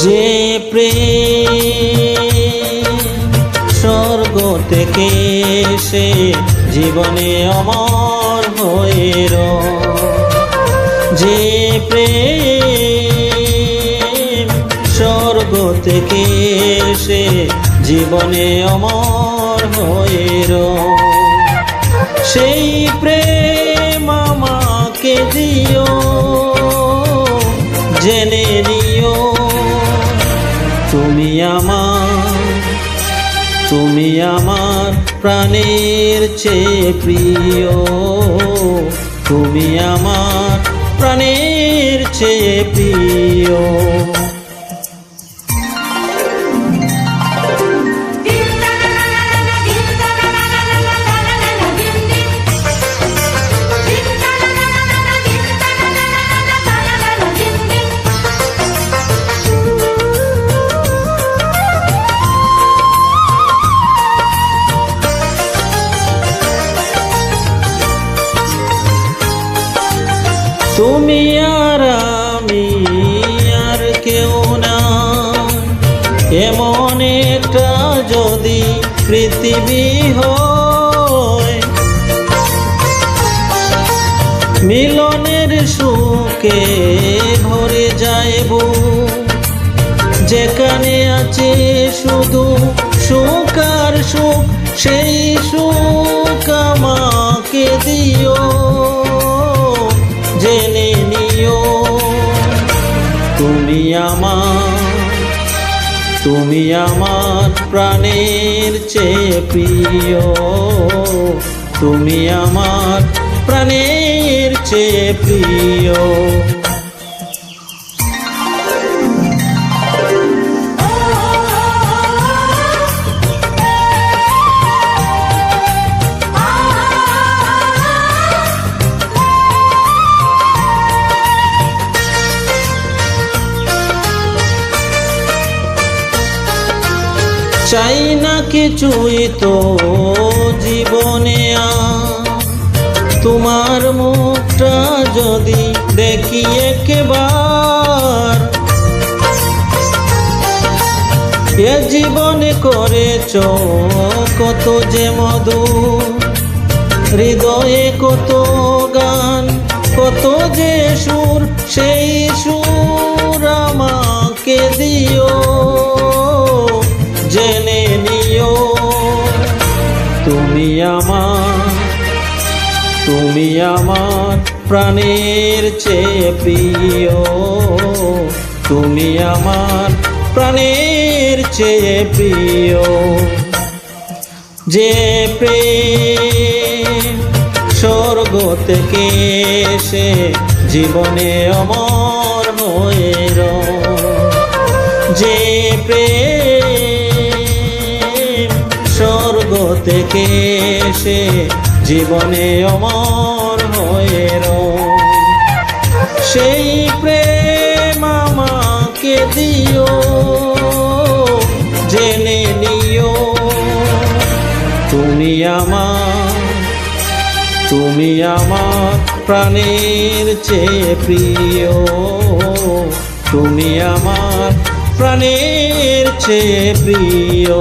যে প্রেম স্বর্গ থেকে সে জীবনে অমর হয়ে রয়। যে প্রেম স্বর্গ থেকে সে জীবনে অমর হয়ে রয়। সেই প্রেম আমাকে দিও, জেনে নিও তুমি আমার প্রাণের চেয়ে প্রিয়। তুমি আমার প্রাণের চেয়ে প্রিয়। তুমি আর আমি আর কেউ না, এমন একটা যদি পৃথিবী হয়, মিলনের সুখে ভরে যাইব, যেখানে আছে শুধু সুখ আর সুখ, সেই সুখ আমাকে দিও, জেনে নিও তুমি আমার প্রাণের চেয়ে প্রিয়। তুমি আমার প্রাণের চেয়ে প্রিয়। চাই না কিছুই তো জীবনে তোমার মুখটা যদি দেখি একবার, এ জীবনে করেছ কত যে মধু, হৃদয়ে কত গান কত যে সুর, সেই সুর আমাকে দিও, জেনে নিও তুমি আমার প্রাণের চেয়ে প্রিয়। তুমি আমার প্রাণের চেয়ে প্রিয়। যে প্রেম স্বর্গ থেকে সে জীবনে অমর হয়ে রয়। যে প্রেম স্বর্গ থেকে সে জীবনে অমর হয়ে রয়। সেই প্রেম আমাকে দিও, জেনে নিও তুমি আমার প্রাণের চেয়ে প্রিয়। তুমি আমার প্রাণের চেয়ে প্রিয়।